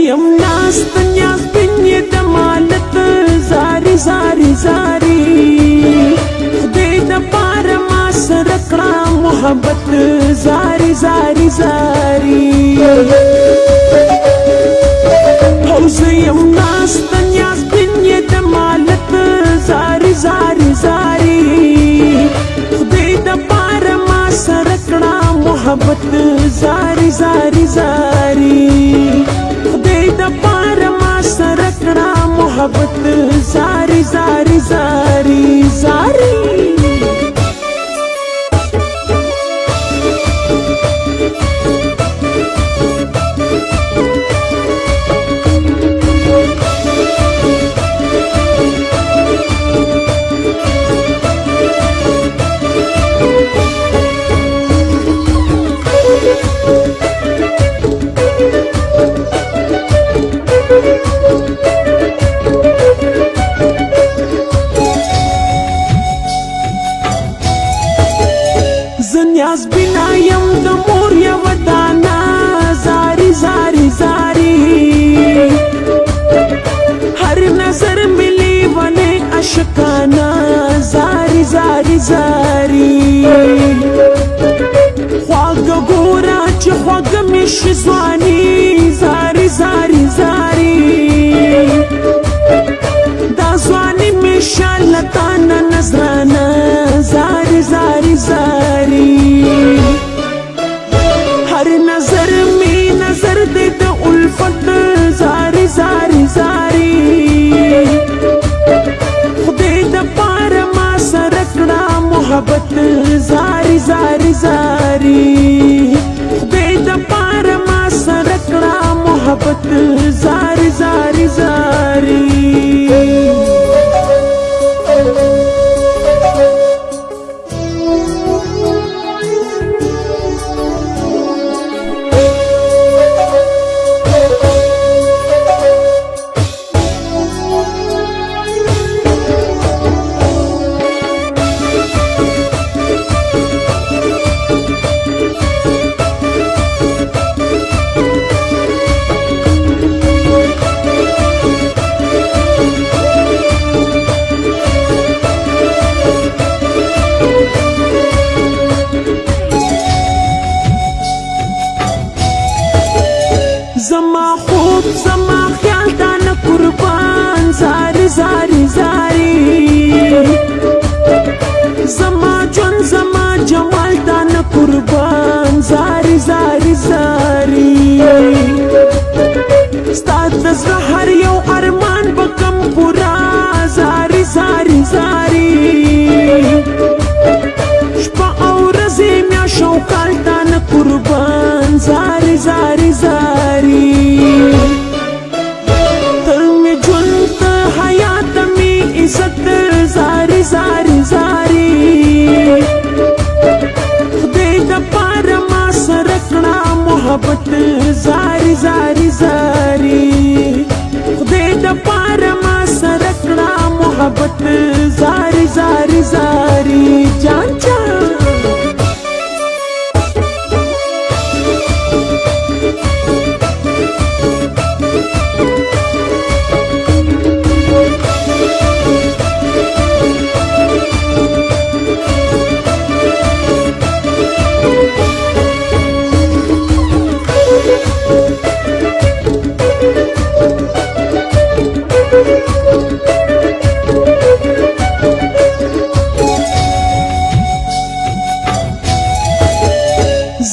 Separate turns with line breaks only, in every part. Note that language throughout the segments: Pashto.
یم ناست نیاز بینی د مالت زاری زاری زاری خدای د پاره ما سره کړه محبت زاری زاری زاری او زه یم ناست نیاز بینی د مالت زاری زاری زاری خدای د پاره ما سره کړه محبت زاری زاری زاری خدای د پاره ما سره کړه محبت زاری زاری زاری زاری نیاز بنا یم د مور یو دانا زاری زاری زاری هر نظر ملی ونه اشکانا زاری زاری زاری خواږه ګوره چې خواږه مې شي ځواني زاری زاری زاری دا ځواني مې شاله تا نه نظرانه زاری زاری زاری هر نظر می نظر دے د الفت زاری زاری زاری خدای د پاره ما سره کړه محبت زاری زاری زاری خدای د پاره ما سره کړه محبت زاری زاری زاری زما خوب زما خیال تا نه قربان زاری زاری زاری زما جون زما جمال تا نه قربان زاری زاری زاری ستا د زړه هر یو ارمان به کم پورا زاری زاری زاری شپه او ورځې میاشت او کال تا نه قربان زاری زاری زاری زاری زاری زاری خدای د پاره ما سره کړه محبت زاری زاری زاری خدای د پاره ما سره کړه محبت زاری زاری زاری جان جان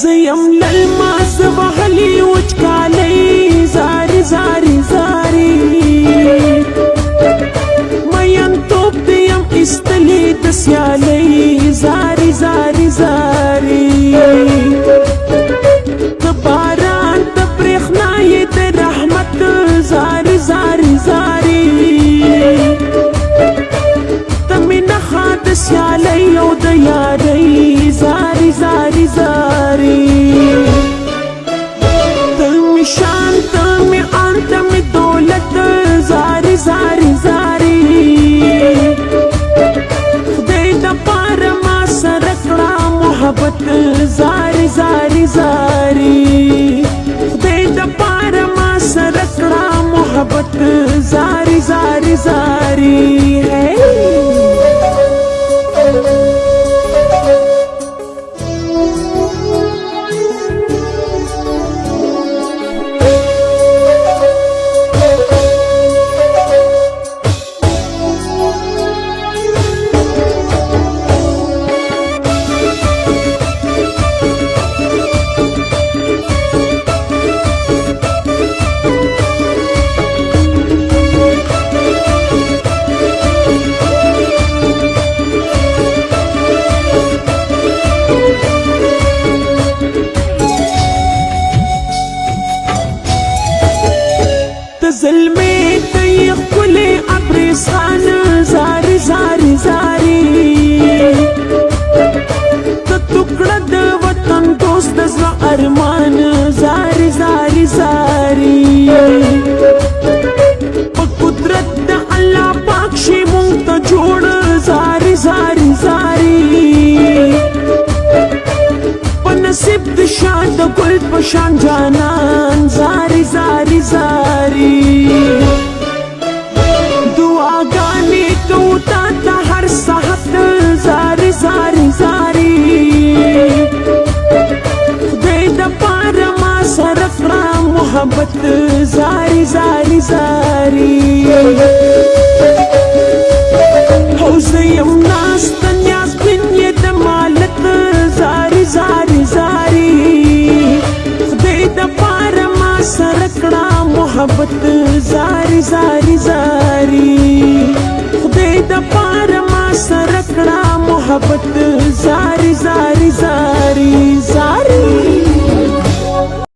زیم للماس وحلی وچکالی زاری زاری زاری مین توب دیم استلی دسیالی زاری زاری زاری تباران تبریخنای د رحمت زاری زاری زاری تمین خاد سیالی او د یاری زاری زاری زاری تمی شان تمی آن تمی دولت زاری زاری زاری خدای د پاره ما سره کړه محبت زاری زاری زاری خدای د پاره ما سره زلمي تيخ كلي عبرسان زاري زاري زاري تتوكرد وطن دوست دزلا ارمان زاري زاري زاري بقدرت دا اللہ پاک شی مونتا جوڑ زاري زاري زاري پنصیب دشان دا گل پشان جانان زاري زاري زاري دعاګانې کوو تا ته هر ساعت زاري زاري زاري خدای د پاره ما سره کړه محبت زاري زاري زاري او زه یم ناسته نیازبین یې د مالت زاري زاري زاري خدای د پاره ما سره کړه محبت زاري زاري زاري خدای د پاره ما سره کړه محبت